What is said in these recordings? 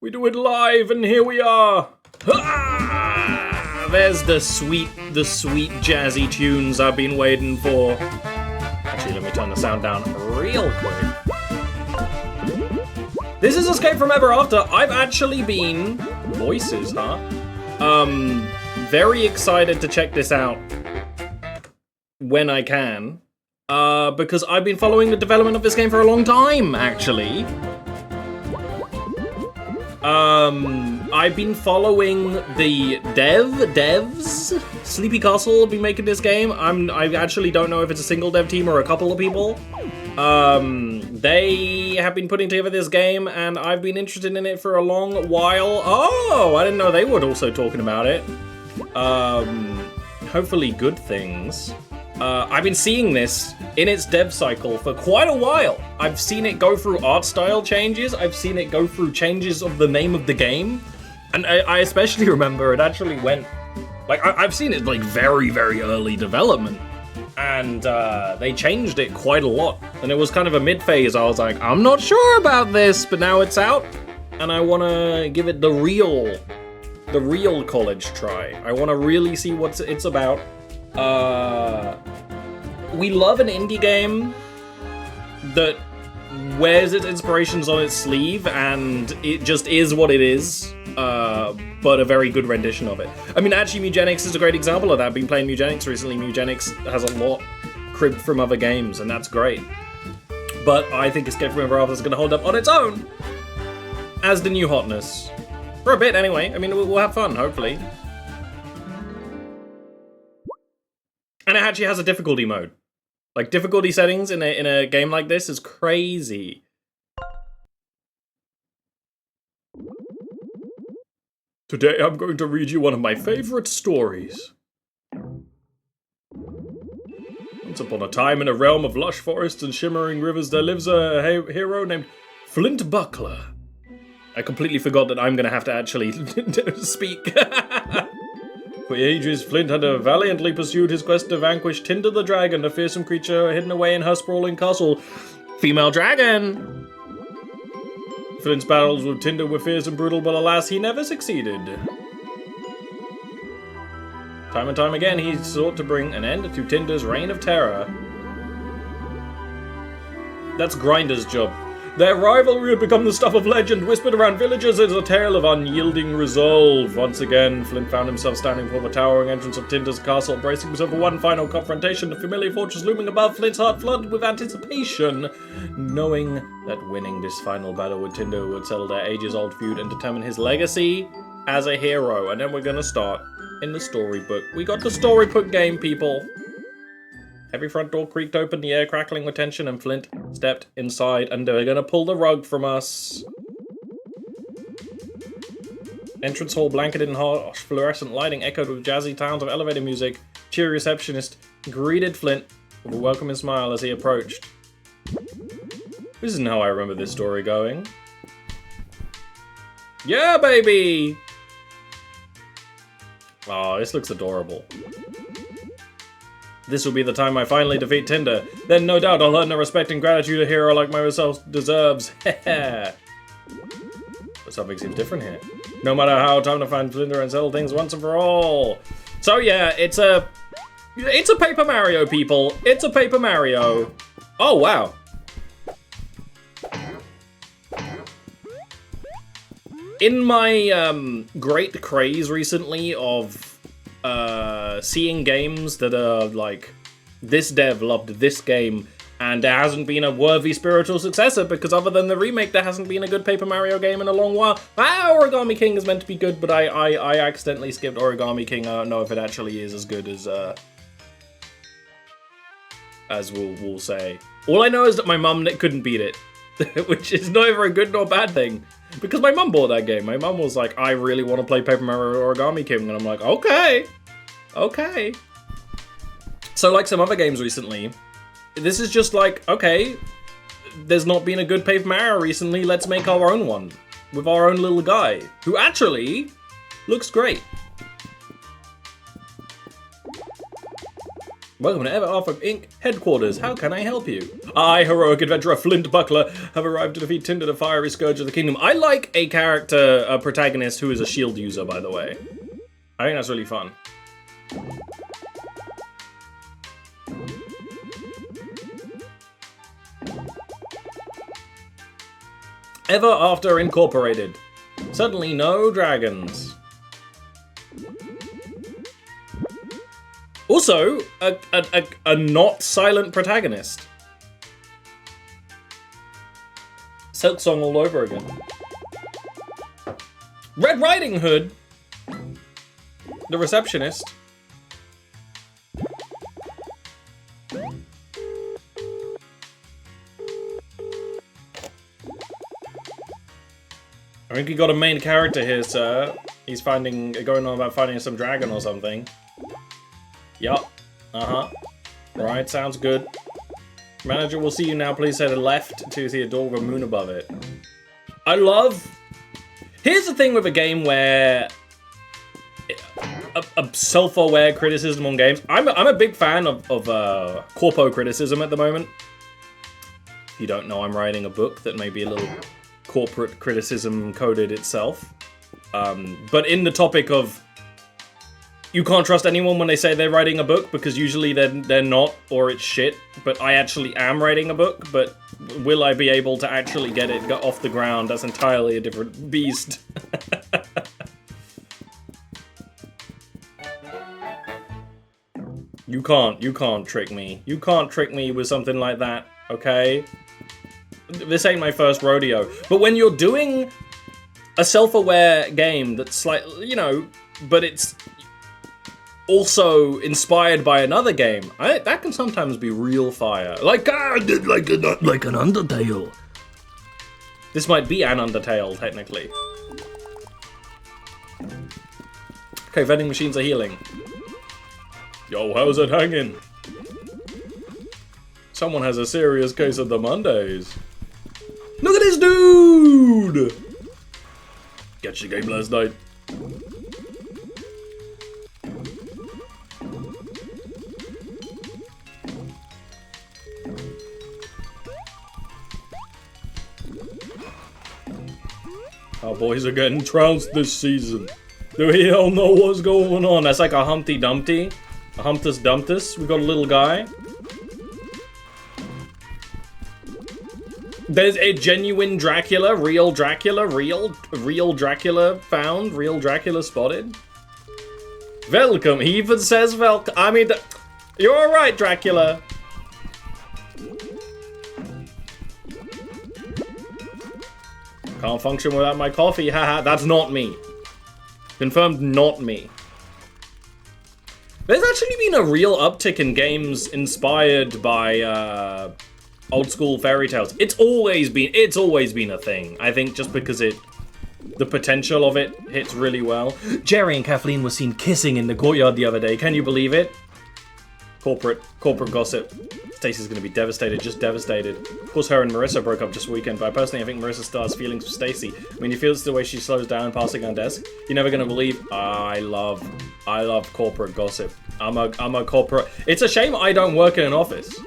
We do it live, and here we are. Ah! There's the sweet jazzy tunes I've been waiting for. Actually, let me turn the sound down real quick. This is Escape from Ever After. I've actually been... Voices, huh? Very excited to check this out when I can. Because I've been following the development of this game for a long time, actually. I've been following the devs. Sleepy Castle will be making this game. I actually don't know if it's a single dev team or a couple of people. They have been putting together this game, and I've been interested in it for a long while. Oh, I didn't know they were also talking about it. Hopefully good things. I've been seeing this in its dev cycle for quite a while. I've seen it go through art style changes. I've seen it go through changes of the name of the game. And I especially remember it actually went... Like, I've seen it, like, very, very early development. And they changed it quite a lot. And it was kind of a mid-phase. I was like, I'm not sure about this, but now it's out. And I want to give it the real college try. I want to really see what it's about. We love an indie game that wears its inspirations on its sleeve and it just is what it is, but a very good rendition of it. I mean, actually, Mugenics is a great example of that. I've been playing Mugenics recently. Mugenics has a lot cribbed from other games, and that's great. But I think Escape from Ever After is going to hold up on its own as the new hotness. For a bit, anyway. I mean, we'll have fun, hopefully. And it actually has a difficulty mode. Like, difficulty settings in a game like this is crazy. Today I'm going to read you one of my favorite stories. Once upon a time, in a realm of lush forests and shimmering rivers, there lives a hero named Flint Buckler. I completely forgot that I'm gonna have to actually speak. For ages, Flint had valiantly pursued his quest to vanquish Tinder the Dragon, a fearsome creature hidden away in her sprawling castle. Female dragon! Flint's battles with Tinder were fierce and brutal, but alas, he never succeeded. Time and time again, he sought to bring an end to Tinder's reign of terror. That's Grinder's job. Their rivalry had become the stuff of legend, whispered around villagers as a tale of unyielding resolve. Once again, Flint found himself standing before the towering entrance of Tinder's castle, bracing himself for one final confrontation, the familiar fortress looming above, Flint's heart flooded with anticipation, knowing that winning this final battle with Tinder would settle their ages-old feud and determine his legacy as a hero. And then we're gonna start in the storybook. We got the storybook game, people. Every front door creaked open, the air crackling with tension, and Flint stepped inside, and they're gonna pull the rug from us. Entrance hall blanketed in harsh fluorescent lighting echoed with jazzy sounds of elevator music. Cheery receptionist greeted Flint with a welcoming smile as he approached. This isn't how I remember this story going. Yeah, baby! Oh, this looks adorable. This will be the time I finally defeat Tinder. Then no doubt I'll earn the respect and gratitude a hero like myself deserves. But something seems different here. No matter how, time to find Flinder and settle things once and for all. So yeah, it's a Paper Mario, people. It's a Paper Mario. Oh, wow. In my great craze recently of seeing games that are like, this dev loved this game, and there hasn't been a worthy spiritual successor, because other than the remake, there hasn't been a good Paper Mario game in a long while. Origami King is meant to be good, but I accidentally skipped Origami King. I don't know if it actually is as good as we'll say. All I know is that my mum couldn't beat it, which is neither a good nor bad thing. Because my mum bought that game. My mum was like, I really want to play Paper Mario Origami King. And I'm like, okay. Okay. So like some other games recently, this is just like, okay, there's not been a good Paper Mario recently. Let's make our own one. With our own little guy. Who actually looks great. Welcome to Ever After Inc. headquarters. How can I help you? I, heroic adventurer Flint Buckler, have arrived to defeat Tinder, the fiery scourge of the kingdom. I like a character, a protagonist who is a shield user, by the way. I think that's really fun. Ever After Incorporated. Suddenly no dragons. Also, a not silent protagonist. Silk Song all over again. Red Riding Hood. The receptionist. I think you got a main character here, sir. He's going on about finding some dragon or something. Yup. Uh-huh. Right, sounds good. Manager will see you now. Please head left to see a door with a moon above it. I love... Here's the thing with a game where... A self-aware criticism on games. I'm a big fan of corpo criticism at the moment. If you don't know, I'm writing a book that may be a little corporate criticism coded itself. But in the topic of you can't trust anyone when they say they're writing a book, because usually they're not, or it's shit. But I actually am writing a book, but will I be able to actually get it off the ground? That's entirely a different beast. You can't trick me. You can't trick me with something like that, okay? This ain't my first rodeo. But when you're doing a self-aware game that's like, you know, but it's also inspired by another game, that can sometimes be real fire. Like an Undertale. This might be an Undertale, technically. Okay, vending machines are healing. Yo, how's it hanging? Someone has a serious case of the Mondays. Look at this dude! Catch the game last night. Our boys are getting trounced this season. We don't know what's going on. That's like a Humpty Dumpty. A Humptus Dumptus. We got a little guy. There's a genuine Dracula, real Dracula found, real Dracula spotted. Welcome, he even says welcome. I mean, you're alright, Dracula. Can't function without my coffee, haha, that's not me. Confirmed not me. There's actually been a real uptick in games inspired by old school fairy tales. It's always been a thing. I think just because the potential of it hits really well. Jerry and Kathleen were seen kissing in the courtyard the other day. Can you believe it? Corporate gossip. Stacey's gonna be devastated, just devastated. Of course, her and Marissa broke up just weekend, but personally, I think Marissa still has feelings for Stacey. I mean, you feel the way she slows down passing on desk. You're never gonna believe. I love corporate gossip. I'm a corporate. It's a shame I don't work in an office.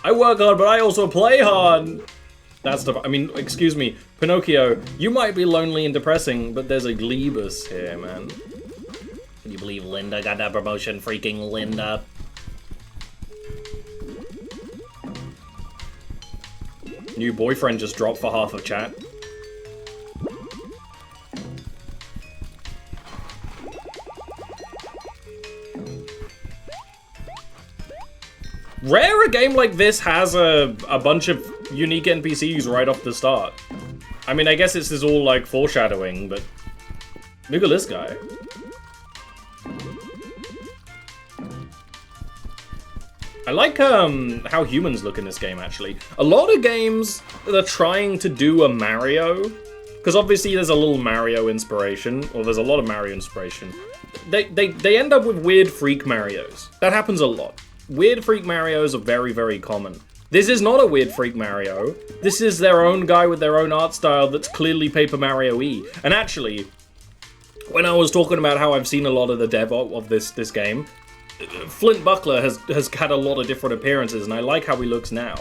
I work hard, but I also play hard. That's the. I mean, excuse me, Pinocchio. You might be lonely and depressing, but there's a Glebus here, man. Can you believe Linda got that promotion? Freaking Linda. New boyfriend just dropped for half of chat. Rare a game like this has a bunch of unique NPCs right off the start. I mean, I guess this is all like foreshadowing, but look at this guy. I like how humans look in this game, actually. A lot of games that are trying to do a Mario, because obviously there's a little Mario inspiration, or there's a lot of Mario inspiration. They end up with weird freak Marios. That happens a lot. Weird freak Marios are very, very common. This is not a weird freak Mario. This is their own guy with their own art style that's clearly Paper Mario-y. And actually, when I was talking about how I've seen a lot of the dev of this game, Flint Buckler has had a lot of different appearances, and I like how he looks now.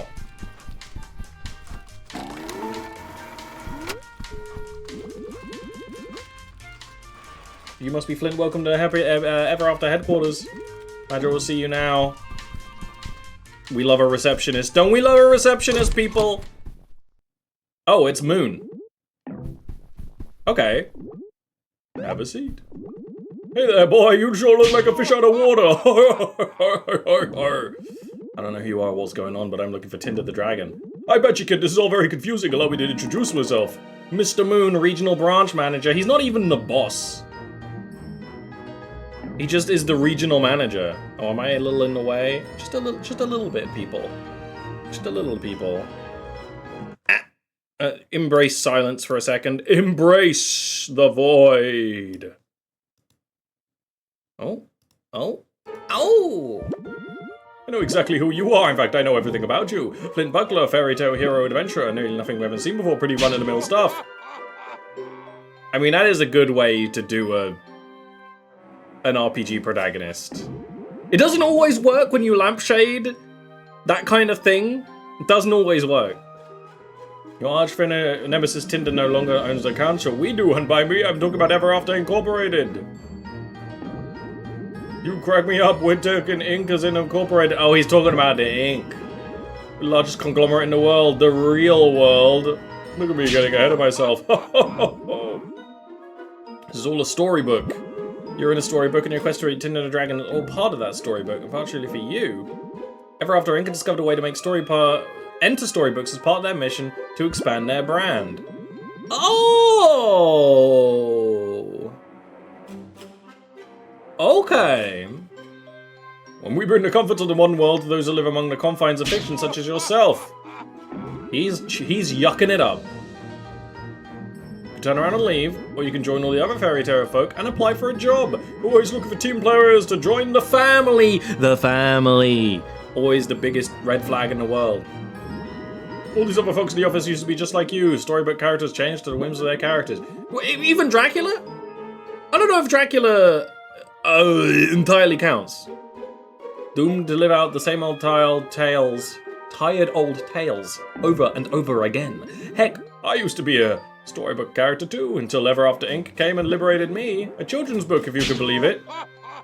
You must be Flint. Welcome to Happy Ever After headquarters. Manager will see you now. We love a receptionist. Don't we love a receptionist, people? Oh, it's Moon. Okay. Have a seat. Hey there, boy. You sure look like a fish out of water. I don't know who you are or what's going on, but I'm looking for Tinder the Dragon. I bet you, kid, this is all very confusing. Allow me to introduce myself. Mr. Moon, Regional Branch Manager. He's not even the boss. He just is the regional manager. Oh, am I a little in the way? Just a little bit, people. Just a little, people. Embrace silence for a second. Embrace the void. Oh. I know exactly who you are. In fact, I know everything about you. Flint Buckler, fairy tale hero adventurer. Nearly nothing we haven't seen before. Pretty run-of-the-mill stuff. I mean, that is a good way to do an RPG protagonist. It doesn't always work when you lampshade. That kind of thing. It doesn't always work. Your arch nemesis Tinder no longer owns the council. We do, and by me, I'm talking about Ever After Incorporated. You crack me up. Winter and Inc. is in Incorporated. Oh, he's talking about the Inc. The largest conglomerate in the world. The real world. Look at me getting ahead of myself. This is all a storybook. You're in a storybook, and your quest to read Tinder the Dragon is all part of that storybook. Unfortunately for you, Ever After Inc. discovered a way to make enter storybooks as part of their mission to expand their brand. Oh! Okay. When we bring the comfort of the modern world to those who live among the confines of fiction, such as yourself. He's yucking it up. Turn around and leave, or you can join all the other fairy tale folk and apply for a job. Always looking for team players to join the family. The family. Always the biggest red flag in the world. All these other folks in the office used to be just like you. Storybook characters changed to the whims of their characters. Even Dracula? I don't know if Dracula entirely counts. Doomed to live out the same old tired old tales over and over again. Heck, I used to be a storybook character too, until Ever After Inc. came and liberated me. A children's book, if you could believe it.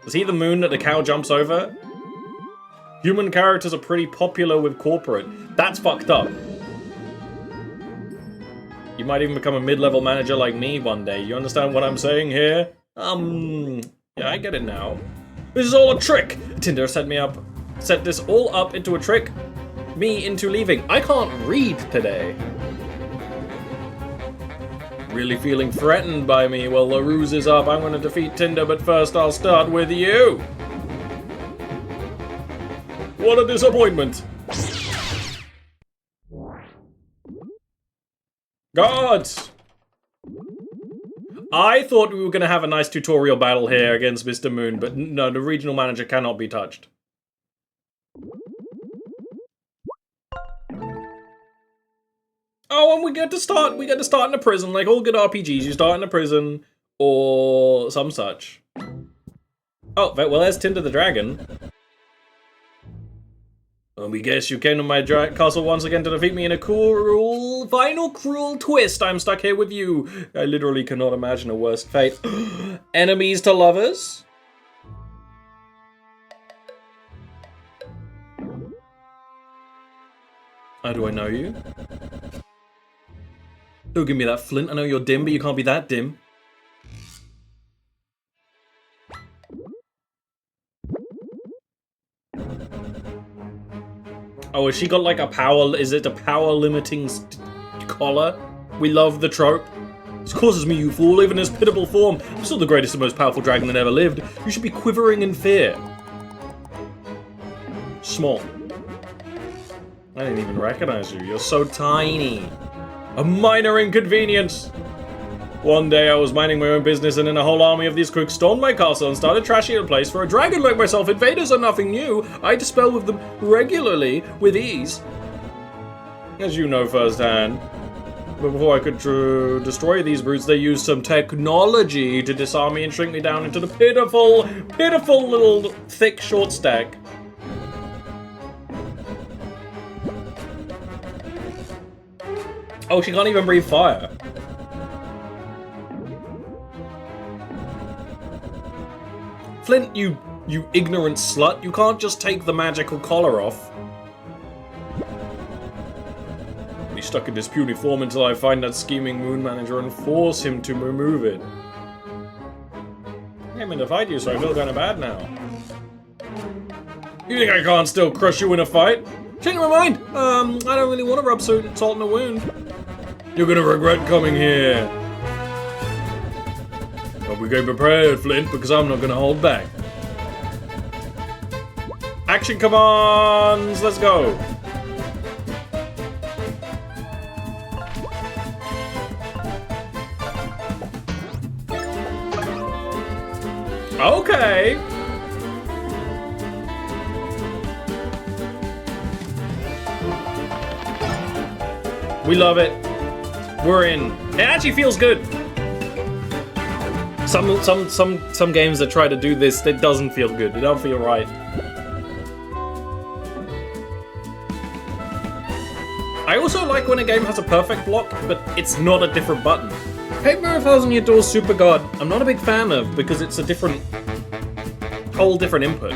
Is he the moon that the cow jumps over? Human characters are pretty popular with corporate. That's fucked up. You might even become a mid-level manager like me one day. You understand what I'm saying here? Yeah, I get it now. This is all a trick! Tinder set this all up into a trick. Me into leaving. I can't read today. Really feeling threatened by me? Well, the ruse is up. I'm going to defeat Tinder, but first I'll start with you. What a disappointment. Gods! I thought we were going to have a nice tutorial battle here against Mr. Moon, but no, the regional manager cannot be touched. Oh, and we get to start in a prison, like all good RPGs. You start in a prison, or some such. Oh, well, there's Tinder the Dragon. Well, we guess you came to my castle once again to defeat me in a final cruel twist. I'm stuck here with you. I literally cannot imagine a worse fate. Enemies to lovers? How do I know you? Don't give me that, Flint. I know you're dim, but you can't be that dim. Oh, has she got like a power... Is it a power limiting collar? We love the trope. This causes me, you fool, even in this pitiable form. I'm still the greatest and most powerful dragon that ever lived. You should be quivering in fear. Small. I didn't even recognize you. You're so tiny. A minor inconvenience. One day I was minding my own business and then a whole army of these crooks stormed my castle and started trashing the place. For a dragon like myself, invaders are nothing new. I dispel with them regularly, with ease. As you know firsthand. But before I could destroy these brutes, they used some technology to disarm me and shrink me down into the pitiful, pitiful little thick short stack. Oh, she can't even breathe fire. Flint, you ignorant slut. You can't just take the magical collar off. I'll be stuck in this puny form until I find that scheming moon manager and force him to remove it. I came in to fight you, so I feel kind of bad now. You think I can't still crush you in a fight? Change my mind! I don't really want to rub salt in the wound. You're gonna regret coming here. But we get prepared, Flint, because I'm not gonna hold back. Action commands! Let's go! Okay! We love it. We're in. It actually feels good. Some games that try to do this, it doesn't feel good. It don't feel right. I also like when a game has a perfect block, but it's not a different button. Paper 1000 Year Door Super God, I'm not a big fan of because it's a whole different input.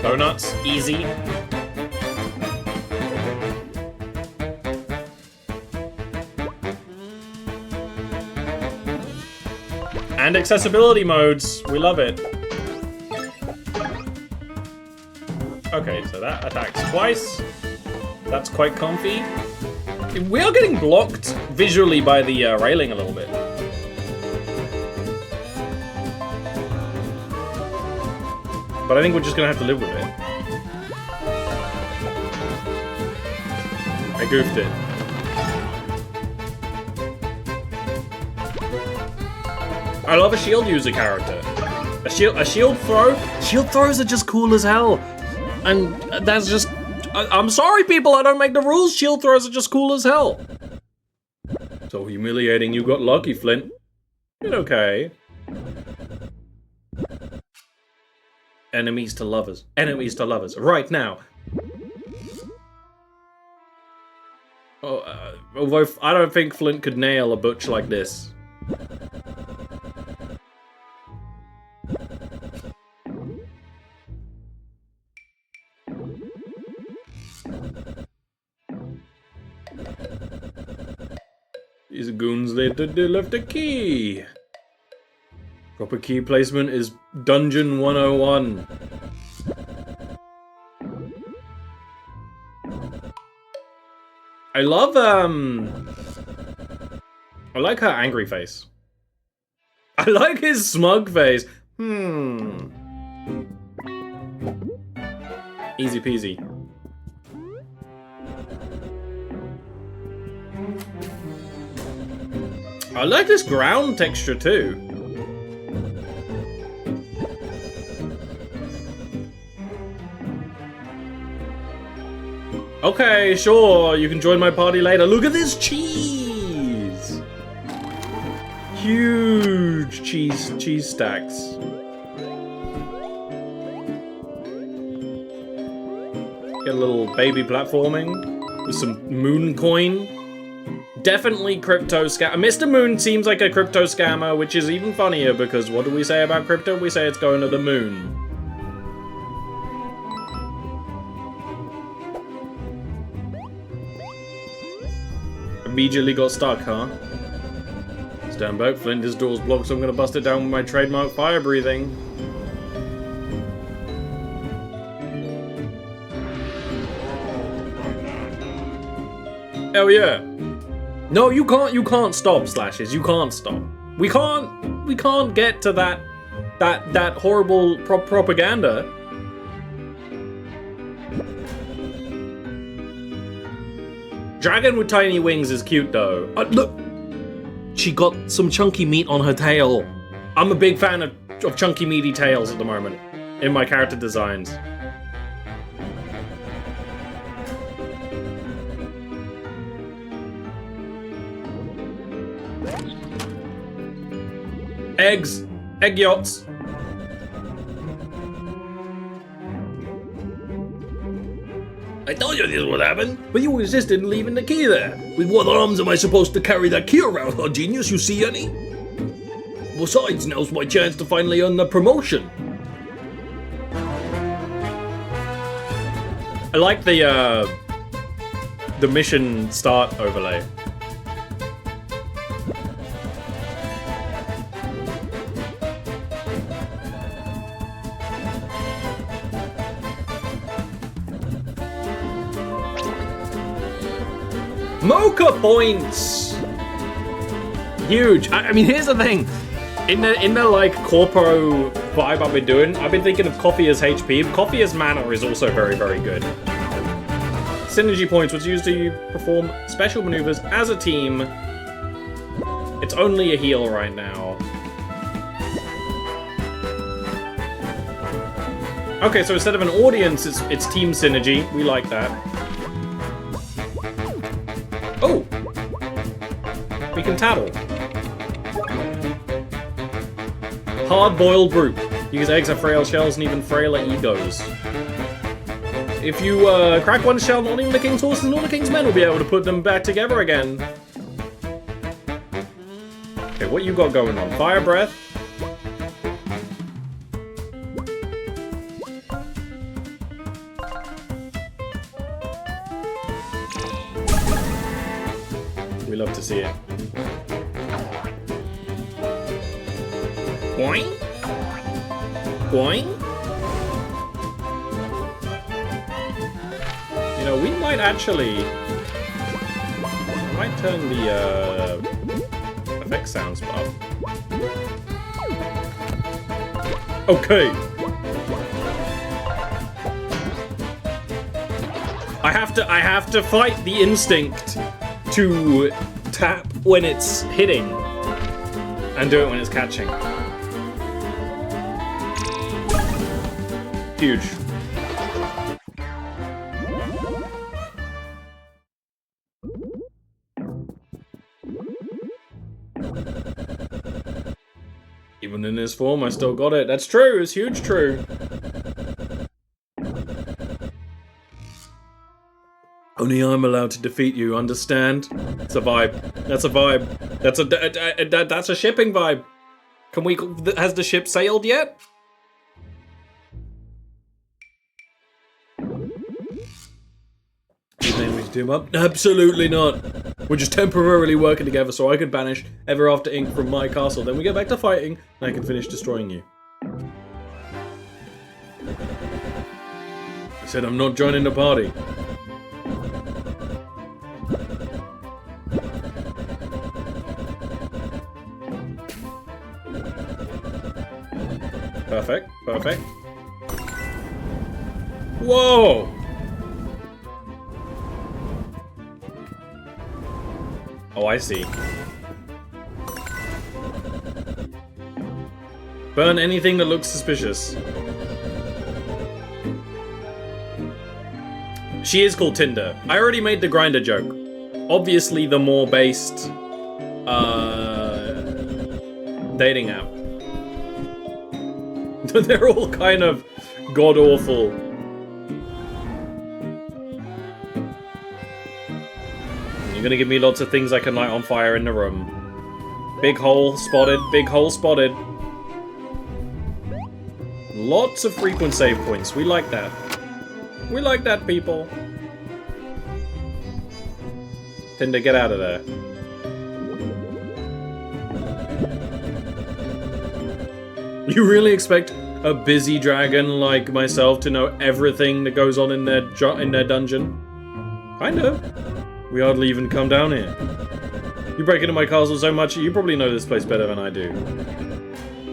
Donuts, easy. And accessibility modes, we love it. Okay, so that attacks twice. That's quite comfy. We are getting blocked visually by the railing a little bit. But I think we're just gonna have to live with it. I goofed it. I love a shield user character. A shield throw? Shield throws are just cool as hell. And that's just... I'm sorry, people, I don't make the rules. Shield throws are just cool as hell. So humiliating, you got lucky, Flint. You're okay. Enemies to lovers. Enemies to lovers. Right now. Although I don't think Flint could nail a butch like this. These goons, they left a key. Proper key placement is Dungeon 101. I love, I like her angry face. I like his smug face. Easy peasy. I like this ground texture too. Okay, sure, you can join my party later. Look at this cheese! Huge cheese stacks. Get a little baby platforming with some moon coin. Definitely crypto scam. Mr. Moon seems like a crypto scammer, which is even funnier because what do we say about crypto? We say it's going to the moon. Immediately got stuck, huh? Stand back, Flint, this door's blocked, so I'm gonna bust it down with my trademark fire breathing. Hell yeah. No, you can't stop, Slashes. You can't stop. We can't get to that horrible propaganda. Dragon with tiny wings is cute though. Look, she got some chunky meat on her tail. I'm a big fan of of chunky meaty tails at the moment in my character designs. Eggs! Egg yachts! I told you this would happen, but you insisted in leaving the key there. With what arms am I supposed to carry that key around, huh, genius? You see any? Besides, now's my chance to finally earn the promotion. I like the mission start overlay. Mocha points! Huge. I mean, here's the thing. In the like corpo vibe I've been doing, I've been thinking of coffee as HP, but coffee as mana is also very, very good. Synergy points, which used to perform special maneuvers as a team. It's only a heal right now. Okay, so instead of an audience, it's team synergy. We like that. Oh! We can tattle. Hard-boiled brute. These eggs have frail shells and even frailer egos. If you crack one shell, not even the king's horses nor the king's men will be able to put them back together again. Okay, what you got going on? Fire breath. We love to see it. Boing? Boing? You know, we might actually... I might turn the effect sounds up. Okay. I have to fight the instinct to tap when it's hitting and do it when it's catching. Huge. Even in this form, I still got it. That's true. It's huge true. Only I'm allowed to defeat you, understand? It's a vibe. That's a vibe. That's a shipping vibe. Can we... Has the ship sailed yet? You think we should team up? Absolutely not. We're just temporarily working together so I can banish Ever After Ink from my castle. Then we get back to fighting and I can finish destroying you. I said I'm not joining the party. Perfect, perfect. Whoa! Oh, I see. Burn anything that looks suspicious. She is called Tinder. I already made the grinder joke. Obviously the more based dating app. They're all kind of god-awful. You're gonna give me lots of things I can light on fire in the room. Big hole spotted, big hole spotted. Lots of frequent save points. We like that. We like that, people. Tinder, get out of there. You really expect a busy dragon like myself to know everything that goes on in their dungeon? Kind of. We hardly even come down here. You break into my castle so much, you probably know this place better than I do.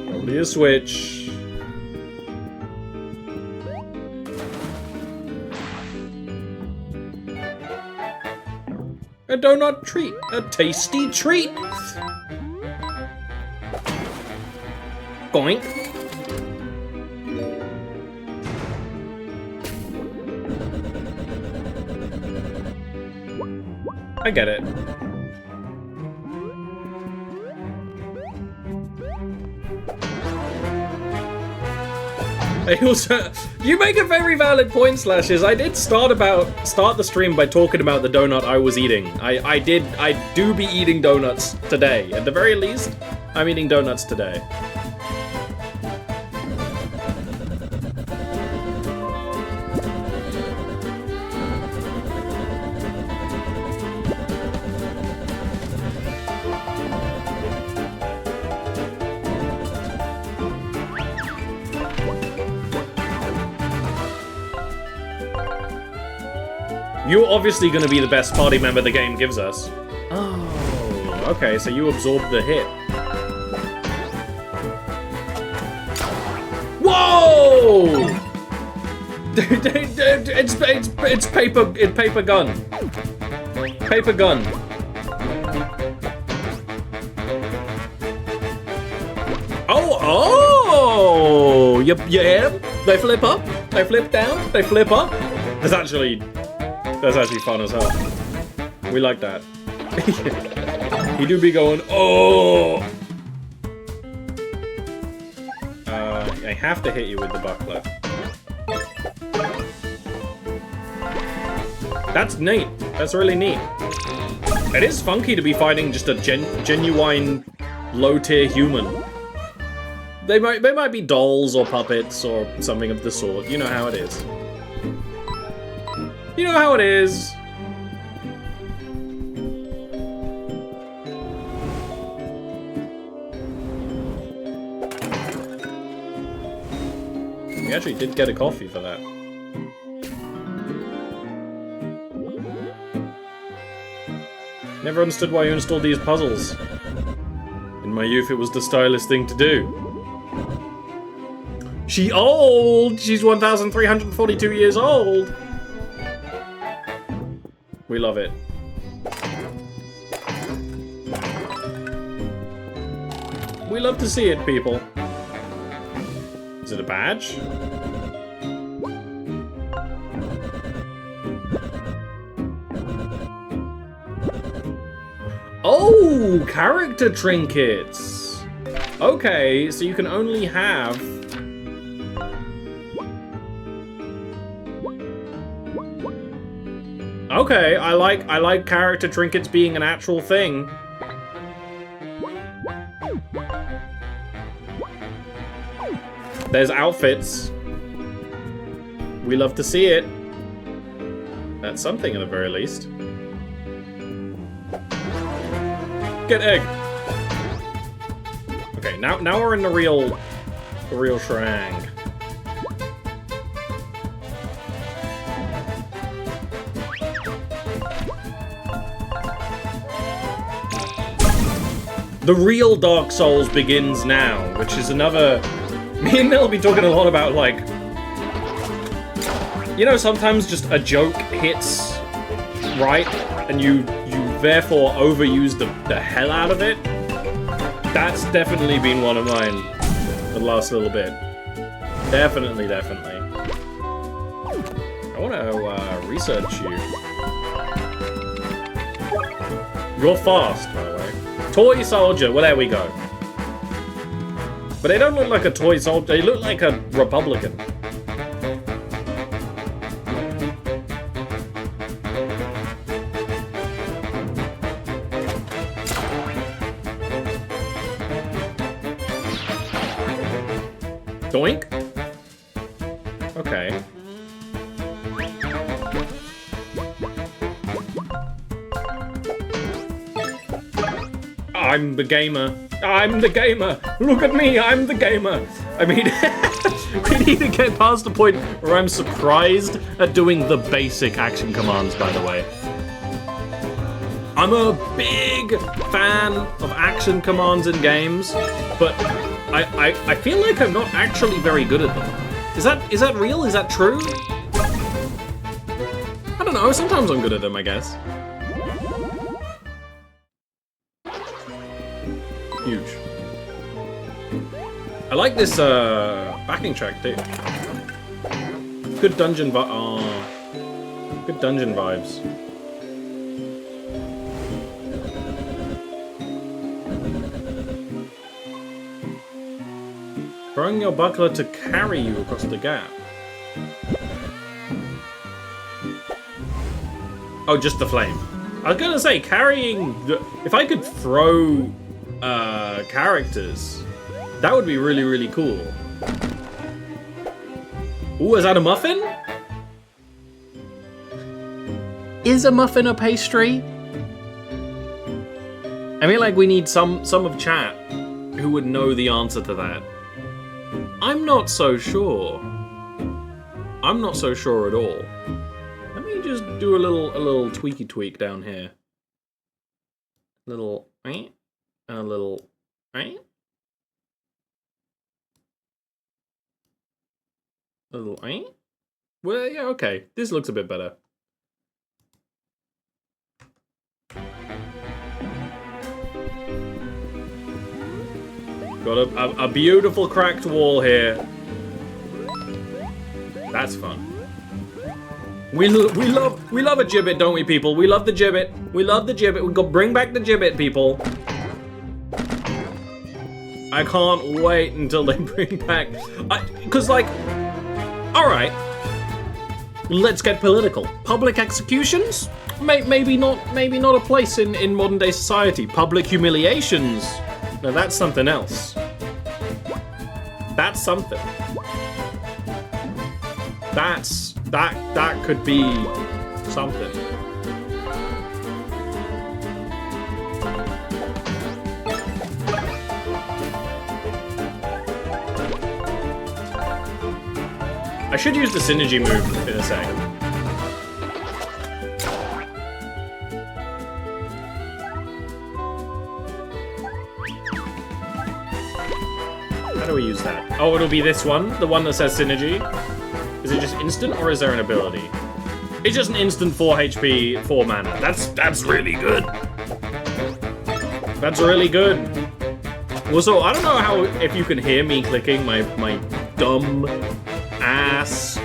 Probably a switch. A donut treat. A tasty treat. Boink. I get it. I also, you make a very valid point, Slashes. I did start the stream by talking about the donut I was eating. I do be eating donuts today. At the very least, I'm eating donuts today. You're obviously going to be the best party member the game gives us. Oh, okay, so you absorbed the hit. Whoa! It's paper gun. Paper gun. Oh! You hit them? They flip up? They flip down? They flip up? That's actually fun as hell. We like that. He do be going, oh! I have to hit you with the buckler. That's neat. That's really neat. It is funky to be fighting just a genuine low-tier human. They might be dolls or puppets or something of the sort. You know how it is. You know how it is. We actually did get a coffee for that. Never understood why you installed these puzzles. In my youth, it was the stylish thing to do. She old! She's 1,342 years old! We love it. We love to see it, people. Is it a badge? Oh, character trinkets. Okay, so you can only have... Okay, I like character trinkets being an actual thing. There's outfits. We love to see it. That's something at the very least. Get egg. Okay, now we're in the real shrang. The real Dark Souls begins now, which is another... Me and Nil will be talking a lot about, like... You know, sometimes just a joke hits right, and you therefore overuse the hell out of it. That's definitely been one of mine the last little bit. Definitely. I want to research you. You're fast, by the way. Toy soldier. Well, there we go. But they don't look like a toy soldier. They look like a Republican. Doink? Okay. I'm the gamer. I'm the gamer. Look at me, I'm the gamer. I mean, we need to get past the point where I'm surprised at doing the basic action commands, by the way. I'm a big fan of action commands in games, but I feel like I'm not actually very good at them. Is that real? Is that true? I don't know, sometimes I'm good at them, I guess. Huge. I like this backing track too. Good dungeon good dungeon vibes. Throwing your buckler to carry you across the gap. Oh, just the flame. I was gonna say, carrying the... If I could throw characters, that would be really, really cool. Ooh, is that a muffin? Is a muffin a pastry? I feel like we need some of chat who would know the answer to that. I'm not so sure. I'm not so sure at all. Let me just do a little tweaky tweak down here. Little and a little little well, yeah, okay. This looks a bit better. Got a beautiful cracked wall here. That's fun. We love a gibbet, don't we, people? We love the gibbet. We love the gibbet. We got bring back the gibbet, people. I can't wait until they bring back. Cause like, all right, let's get political. Public executions? Maybe not a place in modern day society. Public humiliations. Now that's something else. That's something. That could be something. I should use the synergy move in a second. How do we use that? Oh, it'll be this one, the one that says synergy. Is it just instant, or is there an ability? It's just an instant 4 HP, 4 mana. That's really good. That's really good. Also, I don't know if you can hear me clicking my dumb ass,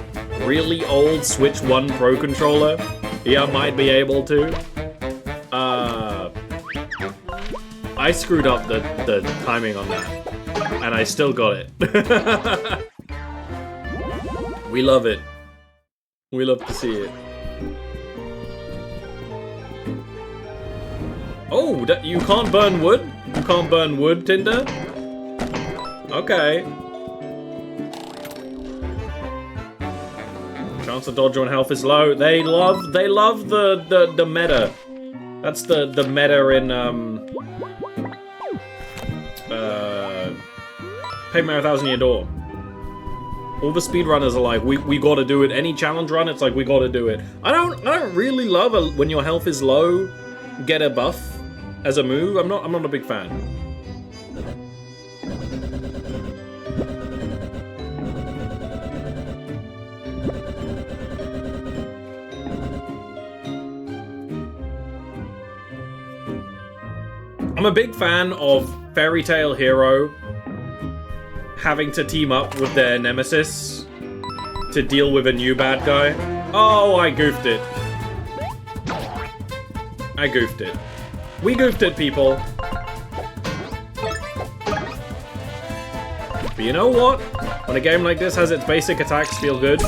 really old Switch 1 Pro controller. Yeah, I might be able to. I screwed up the timing on that, and I still got it. We love it. We love to see it. Oh, you can't burn wood? You can't burn wood, Tinder? Okay. Chance to dodge when health is low. They love the meta. That's the meta in Paper Mario 1000 Year Door. All the speedrunners are like, we gotta do it. Any challenge run, it's like we gotta do it. I don't really love when your health is low, get a buff as a move. I'm not a big fan. I'm a big fan of Fairy Tail Hero having to team up with their nemesis to deal with a new bad guy. Oh, I goofed it. I goofed it. We goofed it, people. But you know what? When a game like this has its basic attacks feel good,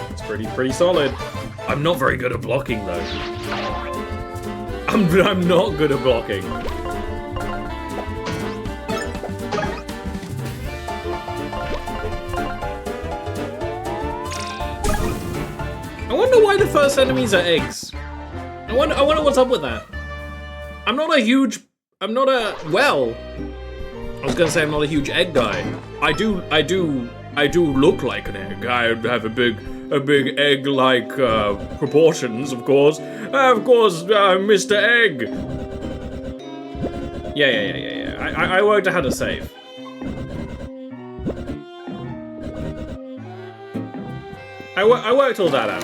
it's pretty solid. I'm not very good at blocking, though. I'm not good at blocking. I wonder why the first enemies are eggs. I wonder what's up with that. I was gonna say I'm not a huge egg guy. I do look like an egg. I have a big egg-like proportions, of course. Mr. Egg. Yeah. I worked out how to save. I worked all that out.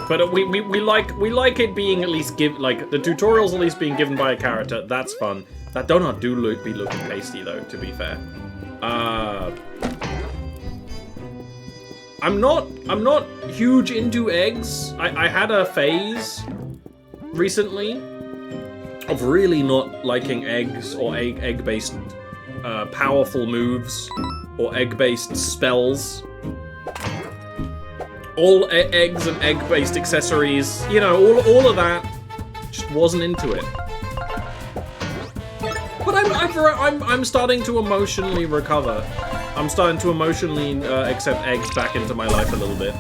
But we like it being at least the tutorials at least being given by a character. That's fun. That donut be looking tasty though, to be fair. I'm not huge into eggs. I had a phase recently of really not liking eggs or egg-based powerful moves or egg-based spells. All eggs and egg-based accessories, you know, all of that. Just wasn't into it. But I'm starting to emotionally recover. I'm starting to emotionally accept eggs back into my life a little bit,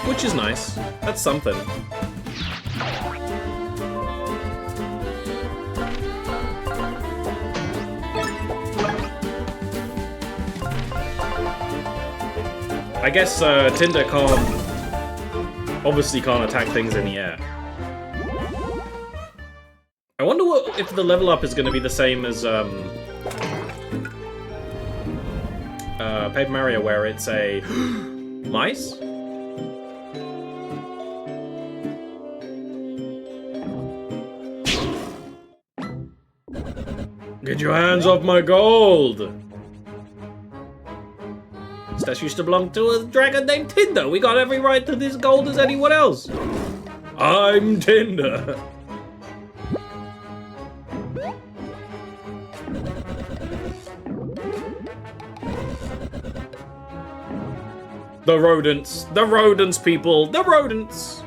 which is nice. That's something. I guess Tinder obviously can't attack things in the air. I wonder if the level up is going to be the same as Paper Mario, where it's a mice. Get your hands off my gold! This used to belong to a dragon named Tinder. We got every right to this gold as anyone else. I'm Tinder. The rodents, people, the rodents.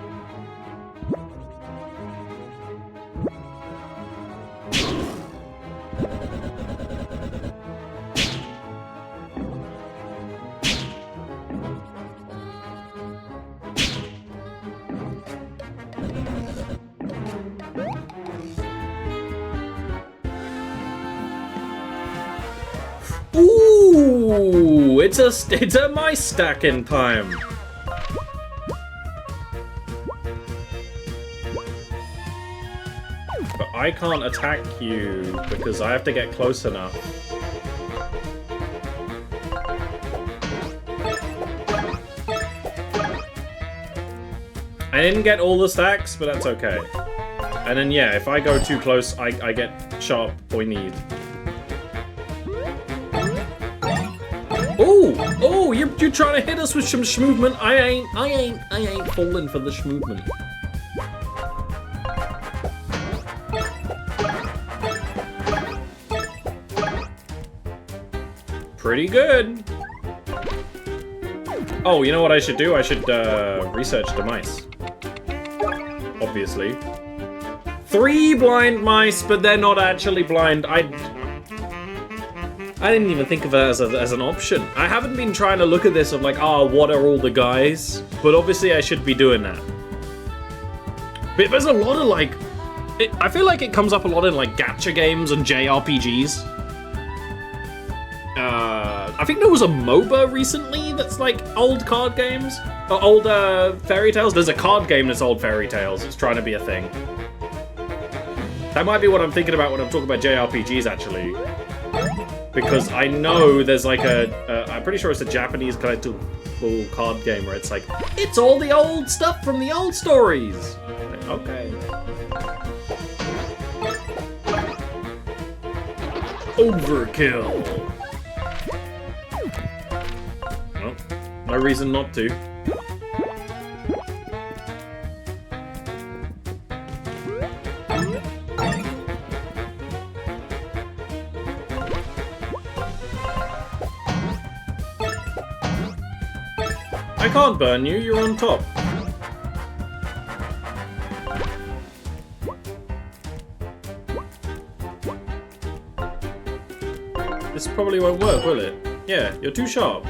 Ooh, it's a mice stacking time. But I can't attack you because I have to get close enough. I didn't get all the stacks, but that's okay. And then yeah, if I go too close, I get sharp pointy. Oh, you're trying to hit us with some schmovement. I ain't falling for the schmovement. Pretty good. Oh, you know what I should do? I should research the mice. Obviously. 3 blind mice, but they're not actually blind. I didn't even think of it as an option. I haven't been trying to look at this of like, what are all the guys? But obviously I should be doing that. But there's a lot of like... I feel like it comes up a lot in like gacha games and JRPGs. I think there was a MOBA recently that's like old card games. Or old fairy tales. There's a card game that's old fairy tales. It's trying to be a thing. That might be what I'm thinking about when I'm talking about JRPGs actually. Because I know there's like I'm pretty sure it's a Japanese collectible card game where it's like, it's all the old stuff from the old stories. Like, okay. Overkill. Well, no reason not to. I can't burn you, you're on top. This probably won't work, will it? Yeah, you're too sharp.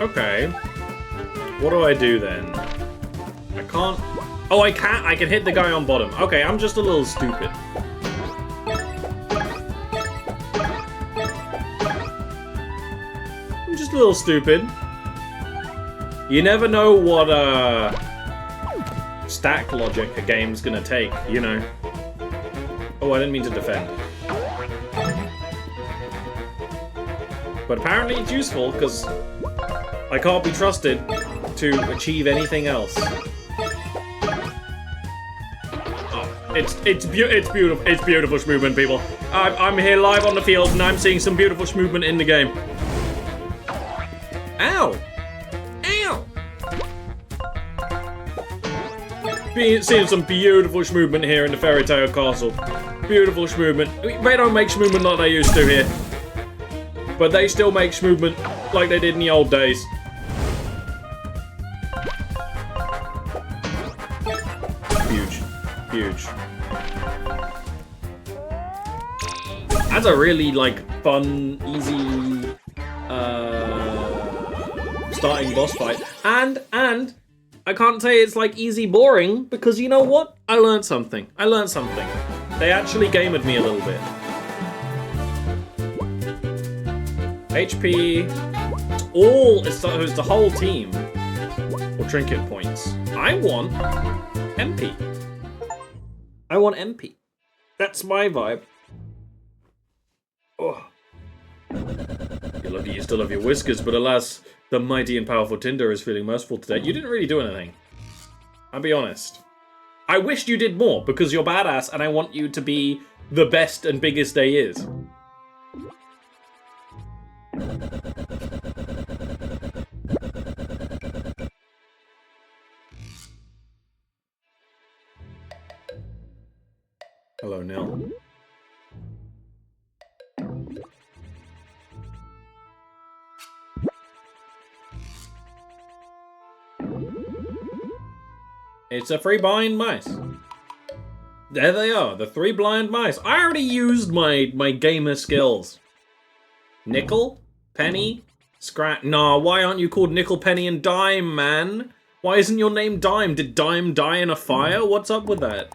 Okay. What do I do then? I can't... Oh, I can't. I can hit the guy on bottom. Okay, I'm just a little stupid. I'm just a little stupid. You never know what stack logic a game's gonna take, you know. Oh, I didn't mean to defend. But apparently it's useful because I can't be trusted to achieve anything else. It's beautiful. It's beautiful movement, people. I'm here live on the field, and I'm seeing some beautiful movement in the game. Ow! Ow! Seeing some beautiful movement here in the Fairy Tale Castle. Beautiful movement. They don't make movement like they used to here. But they still make movement like they did in the old days. Huge. Huge. That's a really, like, fun, easy, starting boss fight. And, I can't say it's, like, easy boring, because you know what? I learned something. They actually gamed me a little bit. HP, it's the whole team, or trinket points. I want MP. That's my vibe. Oh. You're lucky you still have your whiskers, but alas, the mighty and powerful Tinder is feeling merciful today. You didn't really do anything. I'll be honest. I wished you did more, because you're badass, and I want you to be the best and biggest day is. Hello, Nell. It's a 3 blind mice. There they are, the 3 blind mice. I already used my gamer skills. Nickel, penny, scratch. Nah, why aren't you called Nickel, Penny, and Dime, man? Why isn't your name Dime? Did Dime die in a fire? What's up with that?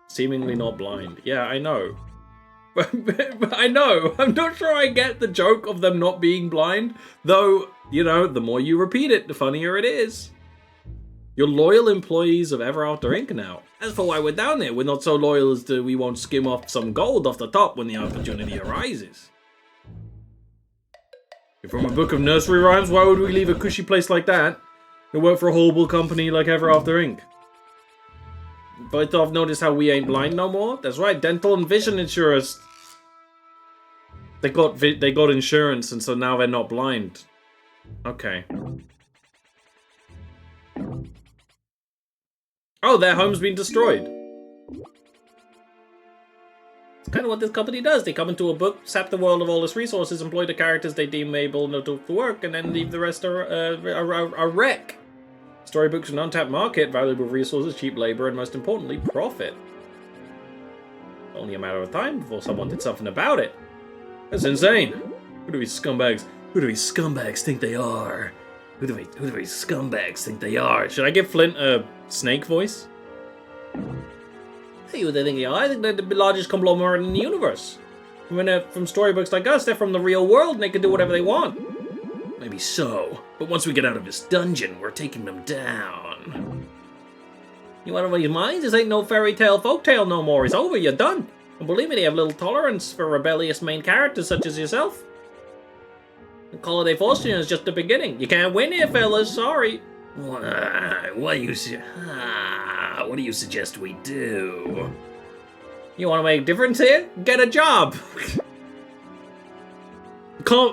Seemingly not blind. Yeah, I know. I know. I'm not sure I get the joke of them not being blind. Though, you know, the more you repeat it, the funnier it is. You're loyal employees of Ever After Inc. now. As for why we're down here, we're not so loyal as to we won't skim off some gold off the top when the opportunity arises. You're from a book of nursery rhymes? Why would we leave a cushy place like that and work for a horrible company like Ever After Inc.? But I've noticed how we ain't blind no more? That's right, dental and vision insurers. They got insurance, and so now they're not blind. Okay. Oh, their home's been destroyed. It's kind of what this company does. They come into a book, sap the world of all its resources, employ the characters they deem able to work, and then leave the rest a wreck. Storybooks are an untapped market, valuable resources, cheap labor, and most importantly, profit. Only a matter of time before someone did something about it. That's insane. Who do these scumbags think they are? Who do these scumbags think they are? Should I give Flint a snake voice? Hey, who they think they are? I think they're the largest conglomerate in the universe. When they're from storybooks like us, they're from the real world and they can do whatever they want. Maybe so, but once we get out of this dungeon, we're taking them down. You out of your minds? This ain't no fairy tale folktale no more. It's over, you're done. And believe me, they have little tolerance for rebellious main characters such as yourself. The Holiday Fortune is just the beginning. You can't win here, fellas. Sorry. What do you suggest we do? You want to make a difference here? Get a job.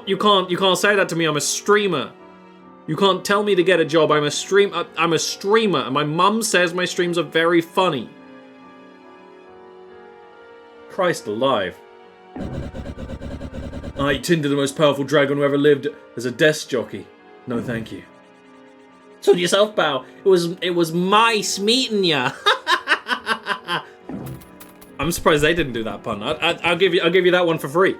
You can't say that to me. I'm a streamer. You can't tell me to get a job. I'm a streamer, and my mum says my streams are very funny. Christ alive. I Tinder, the most powerful dragon who ever lived, as a desk jockey. No, thank you. So yourself, pal. It was mice meeting ya. I'm surprised they didn't do that pun. I'll give you that one for free.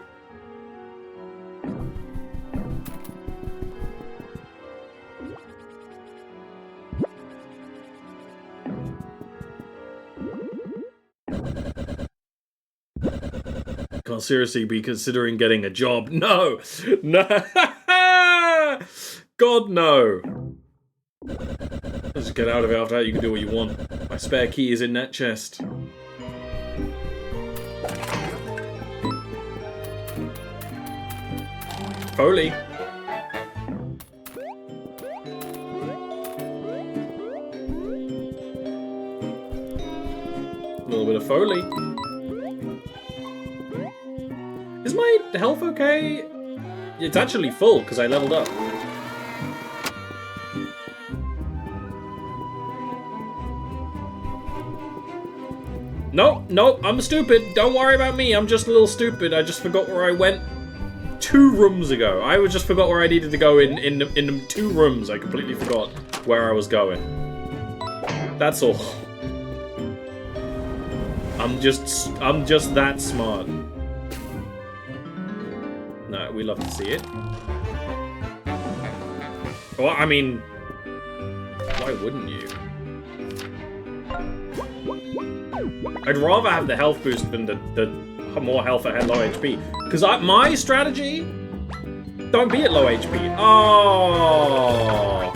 Can't seriously be considering getting a job. No! God, no! Just get out of it. After that, you can do what you want. My spare key is in that chest. Foley. A little bit of Foley. Is my health okay? It's actually full because I leveled up. Nope, nope, I'm stupid. Don't worry about me. I'm just a little stupid. I just forgot where I went 2 rooms ago. I just forgot where I needed to go in the 2 rooms. I completely forgot where I was going. That's all. I'm just that smart. No, we love to see it. Well, I mean, why wouldn't you? I'd rather have the health boost than the more health at low HP. Because my strategy, don't be at low HP. Oh,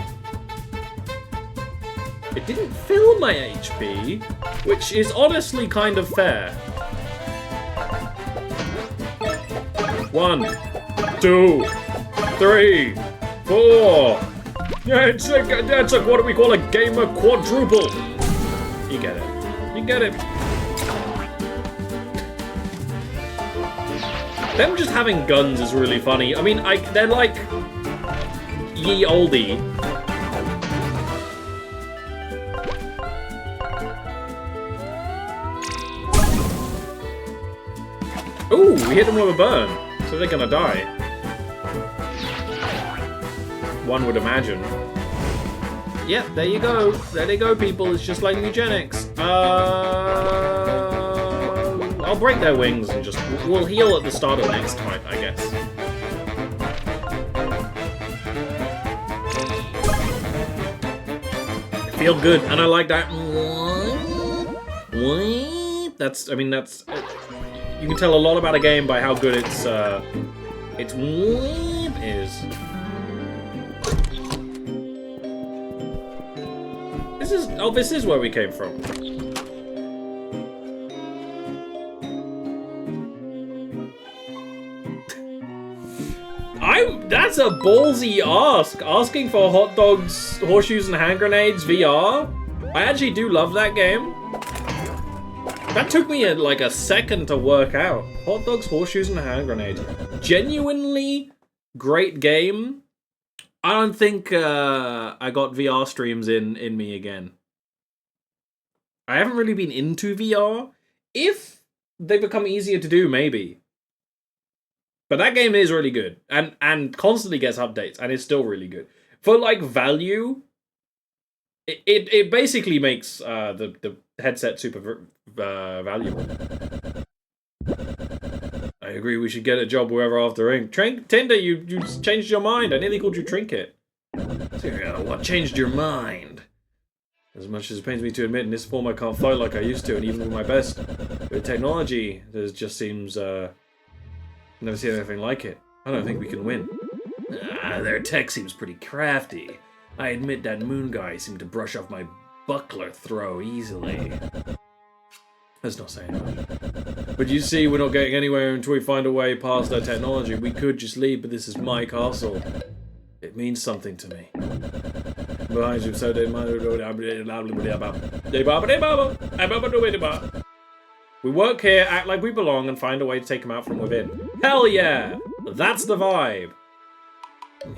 it didn't fill my HP, which is honestly kind of fair. 1, 2, 3, 4. Yeah, it's like what do we call a gamer quadruple? You get it. You get it. Them just having guns is really funny. I mean, they're like ye olde. Ooh, we hit them with a burn, so they're gonna die. One would imagine. Yep, there you go. There they go, people. It's just like eugenics. I'll break their wings and just... We'll heal at the start of next fight, I guess. I feel good, and I like that. That's... I mean, that's... You can tell a lot about a game by how good its is. This is where we came from. That's a ballsy ask. Asking for hot dogs, horseshoes, and hand grenades VR. I actually do love that game. That took me like a second to work out. Hot dogs, horseshoes, and hand grenades. Genuinely great game. I don't think I got VR streams in me again. I haven't really been into VR. If they become easier to do, maybe. But that game is really good. And constantly gets updates. And is still really good. For, like, value, it basically makes the headset super valuable. I agree we should get a job wherever after Ink. Tinder, you changed your mind. I nearly called you Trinket. What changed your mind? As much as it pains me to admit, in this form I can't fly like I used to, and even with my best. With technology, there just seems, never seen anything like it. I don't think we can win. Their tech seems pretty crafty. I admit that moon guy seemed to brush off my buckler throw easily. That's not saying much. But you see, we're not getting anywhere until we find a way past our technology. We could just leave, but this is my castle. It means something to me. Behind you, so we work here, act like we belong, and find a way to take them out from within. Hell yeah! That's the vibe.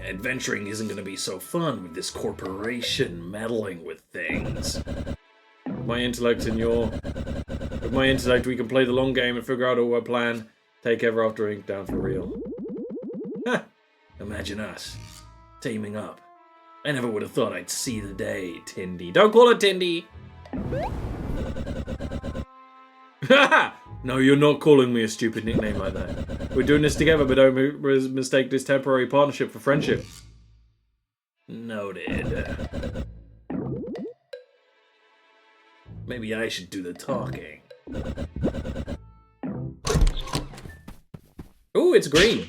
Adventuring isn't going to be so fun with this corporation meddling with things. With my intellect, we can play the long game and figure out a plan. Take Ever After Ink down for real. Ha! Imagine us teaming up. I never would have thought I'd see the day, Tindy. Don't call it Tindy! Haha! No, you're not calling me a stupid nickname like that. We're doing this together, but don't mistake this temporary partnership for friendship. Noted. Maybe I should do the talking. Ooh, it's green.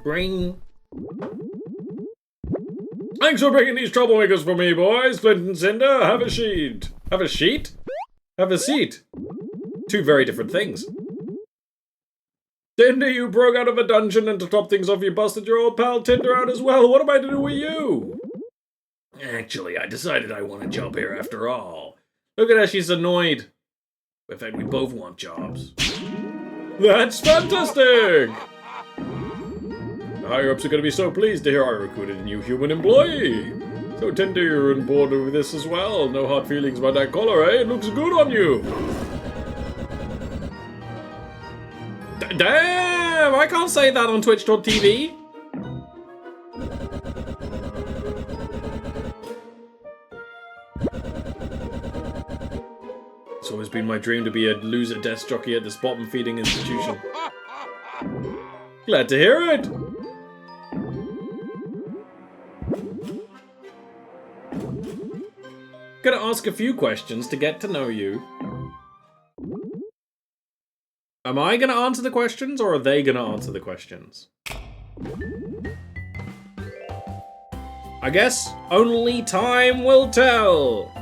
Green. Thanks for picking these troublemakers for me, boys. Flint and Cinder, have a sheet. Have a sheet? Have a seat. Two very different things. Tinder, you broke out of a dungeon, and to top things off, you busted your old pal Tinder out as well. What am I to do with you? Actually, I decided I want a job here after all. Look at her, she's annoyed. In fact, we both want jobs. That's fantastic! Higher-ups are going to be so pleased to hear I recruited a new human employee. So Tinder, you're on board with this as well. No hard feelings about that collar, eh? It looks good on you. Damn! I can't say that on Twitch.tv. It's always been my dream to be a loser desk jockey at this bottom-feeding institution. Glad to hear it! Gonna ask a few questions to get to know you. Am I gonna answer the questions, or are they gonna answer the questions? I guess only time will tell!